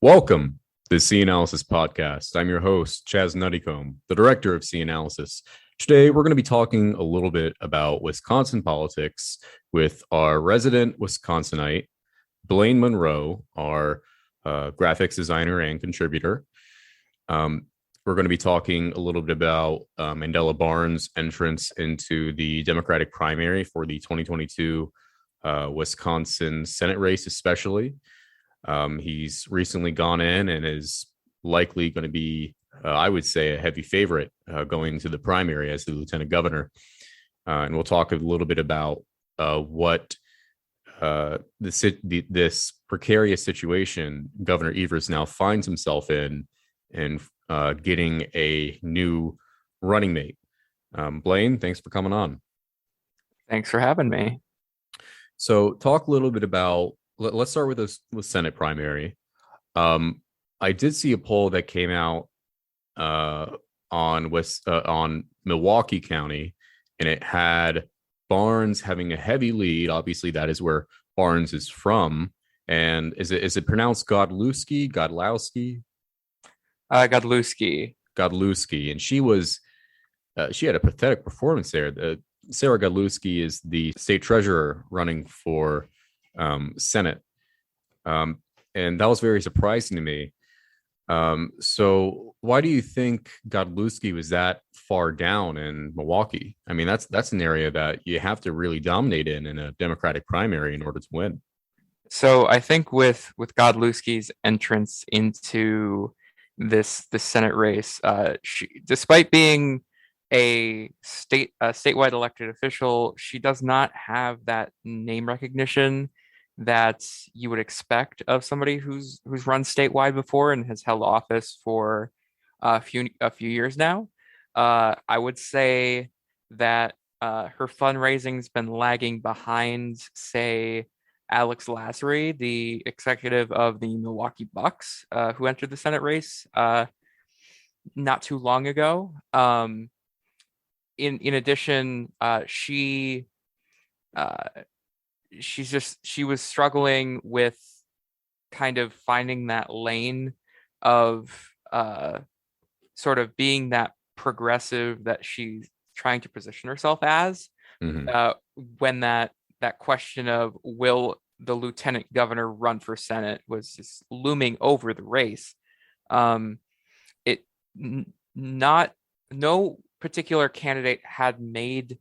Welcome to the C Analysis Podcast. I'm your host, Chaz Nuttycombe, the director of C Analysis. Today, we're going to be talking a little bit about Wisconsin politics with our resident Wisconsinite, Blaine Monroe, our graphics designer and contributor. We're going to be talking a little bit about Mandela Barnes' entrance into the Democratic primary for the 2022 Wisconsin Senate race, especially. He's recently gone in and is likely going to be, I would say, a heavy favorite going to the primary as the lieutenant governor. And we'll talk a little bit about what this precarious situation Governor Evers now finds himself in and getting a new running mate. Blaine, thanks for coming on. Thanks for having me. So talk a little bit about, let's start with this with Senate primary. I did see a poll that came out on Milwaukee County, and it had Barnes having a heavy lead. Obviously, that is where Barnes is from. And is it pronounced Godlewski? Godlewski, and she had a pathetic performance there. Sarah Godlewski is the state treasurer running for Senate, and that was very surprising to me. So why do you think Godlewski was that far down in Milwaukee? I mean, that's an area that you have to really dominate in a Democratic primary in order to win. So I think with Godlewski's entrance into this Senate race, despite being a statewide elected official, she does not have that name recognition that you would expect of somebody who's run statewide before and has held office for a few years now. I would say that her fundraising's been lagging behind, say, Alex Lassery, the executive of the Milwaukee Bucks, who entered the Senate race not too long ago. In addition, she was struggling with kind of finding that lane of sort of being that progressive that she's trying to position herself as. When that question of will the lieutenant governor run for Senate was just looming over the race. No particular candidate had made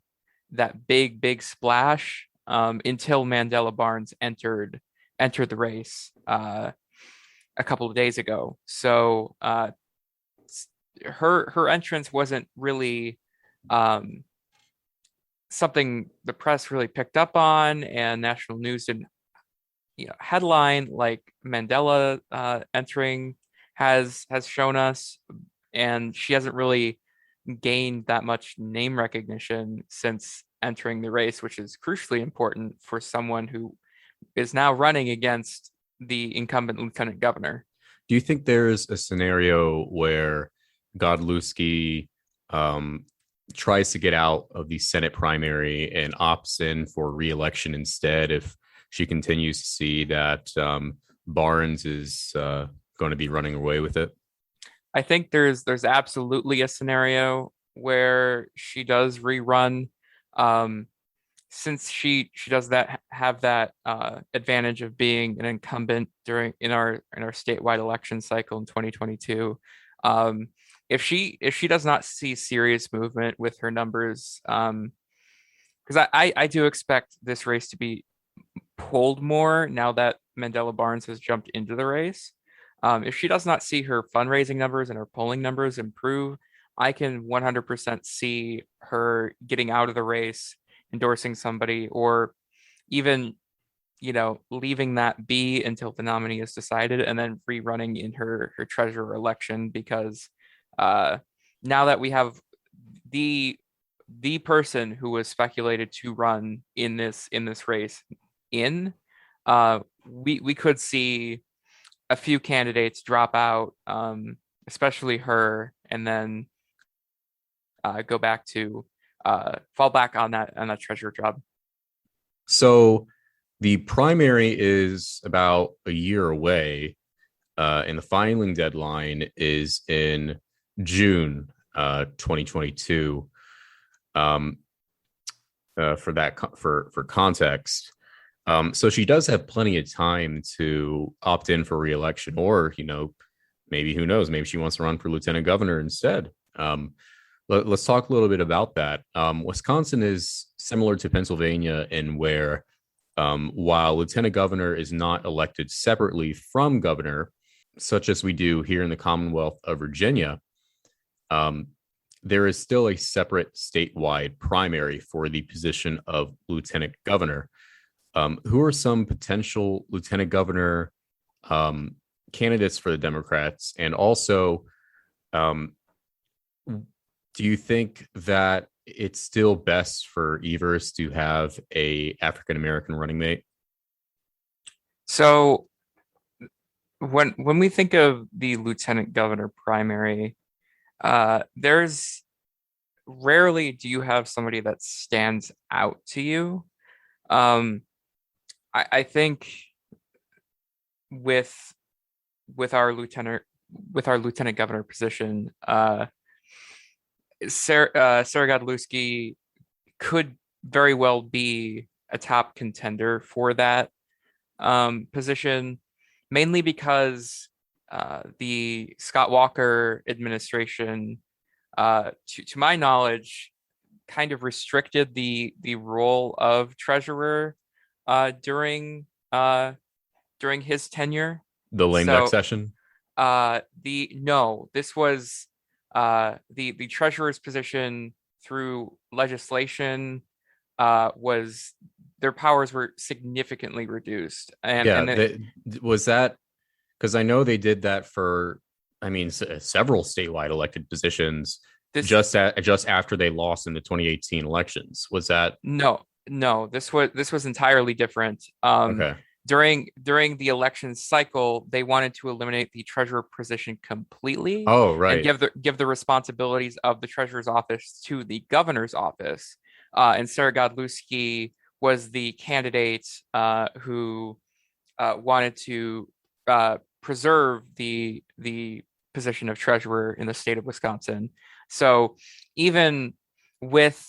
that big splash until Mandela Barnes entered the race a couple of days ago. So her entrance wasn't really something the press really picked up on, and national news didn't headline like Mandela entering has shown us, and she hasn't really gained that much name recognition since entering the race, which is crucially important for someone who is now running against the incumbent lieutenant governor. Do you think there's a scenario where Godlewski tries to get out of the Senate primary and opts in for re-election instead if she continues to see that Barnes is going to be running away with it? I think there's absolutely a scenario where she does rerun, since she does have that advantage of being an incumbent in our statewide election cycle in 2022. If she does not see serious movement with her numbers, because I do expect this race to be pulled more now that Mandela Barnes has jumped into the race. If she does not see her fundraising numbers and her polling numbers improve, I can 100% see her getting out of the race, endorsing somebody, or even, leaving that be until the nominee is decided and then rerunning in her treasurer election, because now that we have the person who was speculated to run in this race we could see a few candidates drop out, especially her, and then go back to fall back on that treasurer job. So the primary is about a year away. and the filing deadline is in June 2022. Um, for context, so she does have plenty of time to opt in for reelection, or maybe who knows, maybe she wants to run for lieutenant governor instead. Let's talk a little bit about that. Wisconsin is similar to Pennsylvania in where, while lieutenant governor is not elected separately from governor, such as we do here in the Commonwealth of Virginia, um, there is still a separate statewide primary for the position of lieutenant governor. Who are some potential lieutenant governor candidates for the Democrats? And also, um, do you think that it's still best for Evers to have a African American running mate? So when we think of the lieutenant governor primary, there's rarely do you have somebody that stands out to you. Um, I think with with our lieutenant with our lieutenant governor position, Sarah Godlewski could very well be a top contender for that position, mainly because the Scott Walker administration, to my knowledge, kind of restricted the role of treasurer during his tenure. The lame duck So session? the no, this was the treasurer's position through legislation was their powers were significantly reduced, Yeah, and it, was that because I know they did that for, I mean, several statewide elected positions this just after they lost in the 2018 elections. Was that no, this was entirely different. okay? During the election cycle, they wanted to eliminate the treasurer position completely Oh, and right. give the responsibilities of the treasurer's office to the governor's office. And Sarah Godlewski was the candidate who wanted to preserve the position of treasurer in the state of Wisconsin. So even with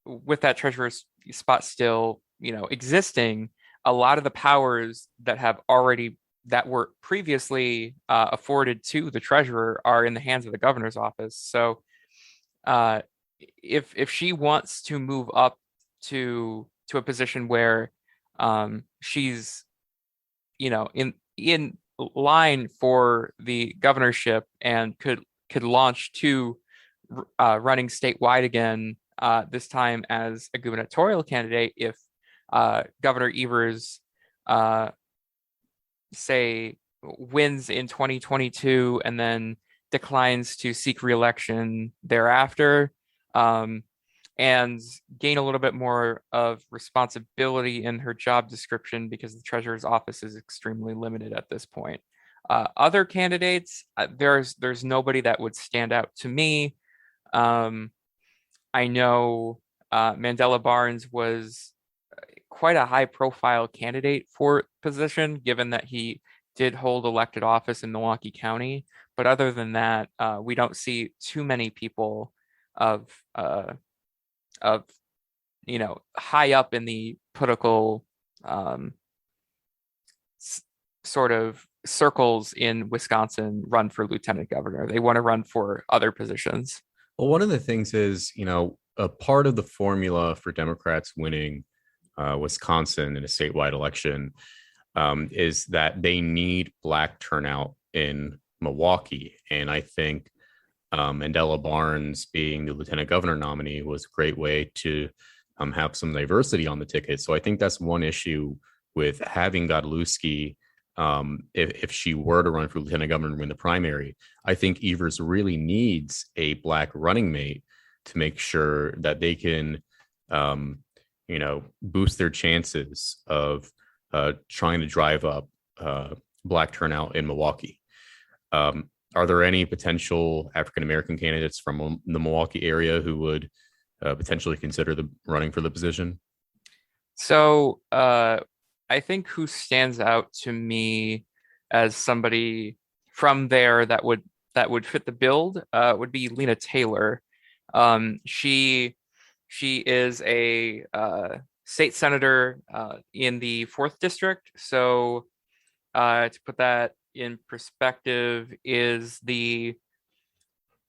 with that treasurer's spot still, existing, a lot of the powers that were previously afforded to the treasurer are in the hands of the governor's office. So uh, if she wants to move up to a position where she's in line for the governorship and could launch to running statewide again, this time as a gubernatorial candidate if Governor Evers uh, say wins in 2022 and then declines to seek reelection thereafter, um, and gain a little bit more of responsibility in her job description because the treasurer's office is extremely limited at this point. Other candidates, there's nobody that would stand out to me. Um, I know Mandela Barnes was quite a high profile candidate for position, given that he did hold elected office in Milwaukee County. But other than that, we don't see too many people of of high up in the political sort of circles in Wisconsin run for lieutenant governor. They want to run for other positions. Well, one of the things is, a part of the formula for Democrats winning Wisconsin in a statewide election is that they need Black turnout in Milwaukee. And I think Mandela Barnes being the lieutenant governor nominee was a great way to have some diversity on the ticket. So I think that's one issue with having Godlewski. If she were to run for lieutenant governor and win the primary, I think Evers really needs a Black running mate to make sure that they can, boost their chances of trying to drive up Black turnout in Milwaukee. Are there any potential African American candidates from the Milwaukee area who would potentially consider running for the position? So I think who stands out to me as somebody from there that would fit the build would be Lena Taylor. She is a state senator in the fourth district. So to put that in perspective, is the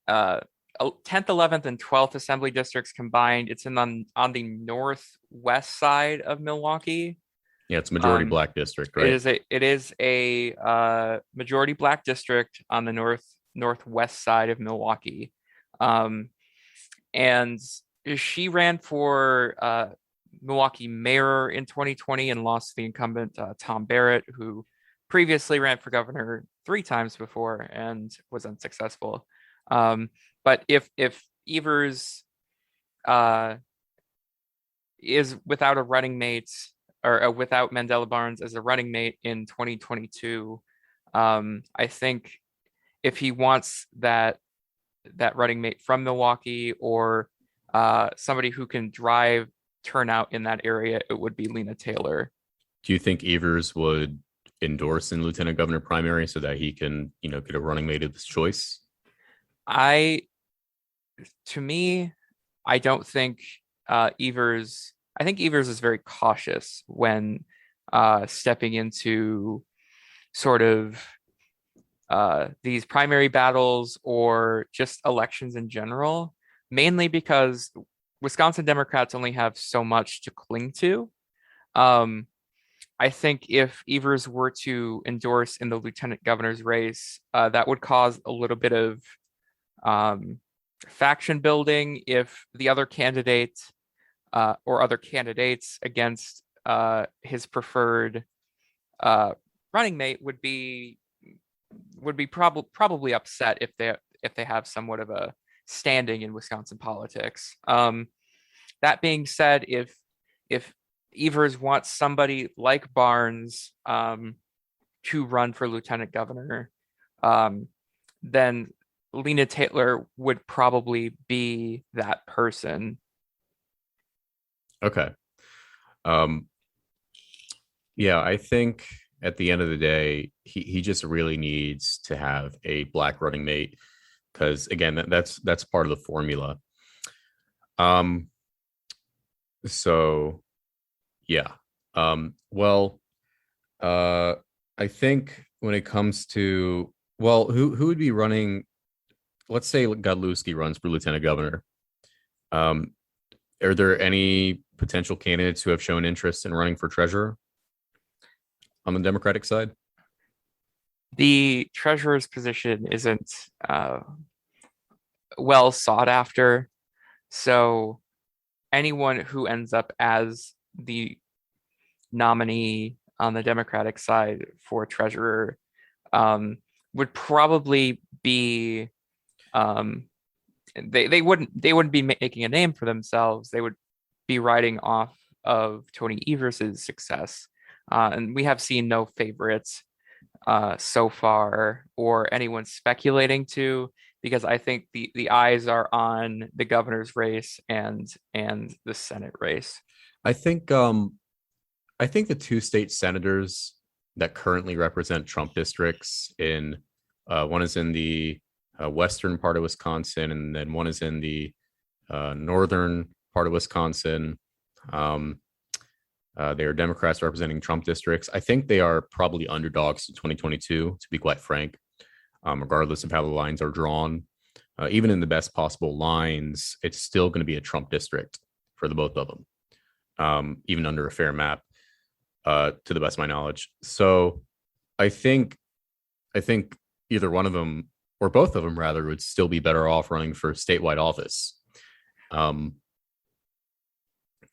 10th, 11th, and 12th assembly districts combined. It's on the northwest side of Milwaukee. Yeah, it's a majority black district, It right? is a majority black district on the northwest side of Milwaukee, and she ran for Milwaukee mayor in 2020 and lost to the incumbent Tom Barrett, who previously ran for governor 3 times before and was unsuccessful. But if Evers uh, is without a running mate or without Mandela Barnes as a running mate in 2022, I think if he wants that running mate from Milwaukee or somebody who can drive turnout in that area, it would be Lena Taylor. Do you think Evers would endorse in lieutenant governor primary so that he can, get a running mate of his choice? I, to me, I don't think Evers. I think Evers is very cautious when stepping into sort of these primary battles or just elections in general, mainly because Wisconsin Democrats only have so much to cling to. Um, I think if Evers were to endorse in the lieutenant governor's race, that would cause a little bit of um, faction building if the other candidate or other candidates against his preferred running mate would be probably upset if they have somewhat of a standing in Wisconsin politics. That being said, if Evers wants somebody like Barnes to run for lieutenant governor, then Lena Taylor would probably be that person. Okay. Um, yeah, I think at the end of the day, he just really needs to have a black running mate because again, that's part of the formula. Um, so yeah. Well, uh, I think when it comes to who would be running? Let's say Godlewski runs for lieutenant governor. Um, are there any potential candidates who have shown interest in running for treasurer on the Democratic side? The treasurer's position isn't well sought after, so anyone who ends up as the nominee on the Democratic side for treasurer would probably be um, they wouldn't be making a name for themselves. They would be riding off of Tony Evers's success, and we have seen no favorites so far or anyone speculating to, because I think the eyes are on the governor's race and the Senate race. I think I think the two state senators that currently represent Trump districts in one is in the western part of Wisconsin, and then one is in the northern part of Wisconsin. They are Democrats representing Trump districts. I think they are probably underdogs to 2022, to be quite frank, regardless of how the lines are drawn. Even in the best possible lines, it's still going to be a Trump district for the both of them, even under a fair map, to the best of my knowledge. So I think either one of them or both of them rather would still be better off running for statewide office.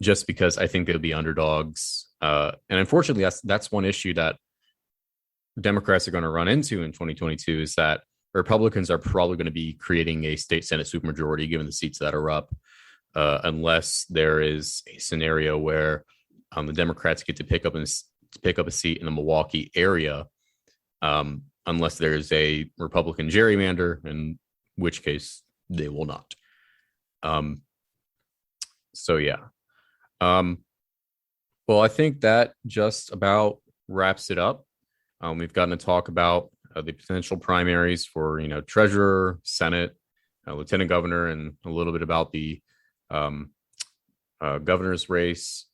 Just because I think they'll be underdogs. And unfortunately, that's one issue that Democrats are going to run into in 2022 is that Republicans are probably going to be creating a state Senate supermajority given the seats that are up, unless there is a scenario where the Democrats get to pick up a seat in the Milwaukee area, unless there's a Republican gerrymander, in which case they will not. So yeah. Well, I think that just about wraps it up. We've gotten to talk about the potential primaries for treasurer, Senate, lieutenant governor, and a little bit about the um, governor's race.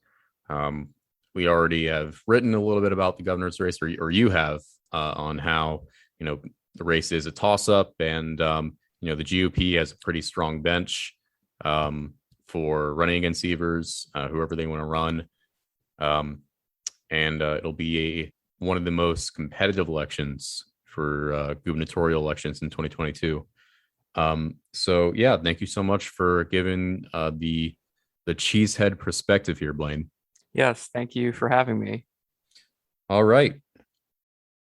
Um, we already have written a little bit about the governor's race, or you have, on how the race is a toss-up, and the GOP has a pretty strong bench for running against Evers, whoever they want to run, and it'll be one of the most competitive elections for gubernatorial elections in 2022. So yeah, thank you so much for giving the cheesehead perspective here, Blaine. Yes, thank you for having me. All right.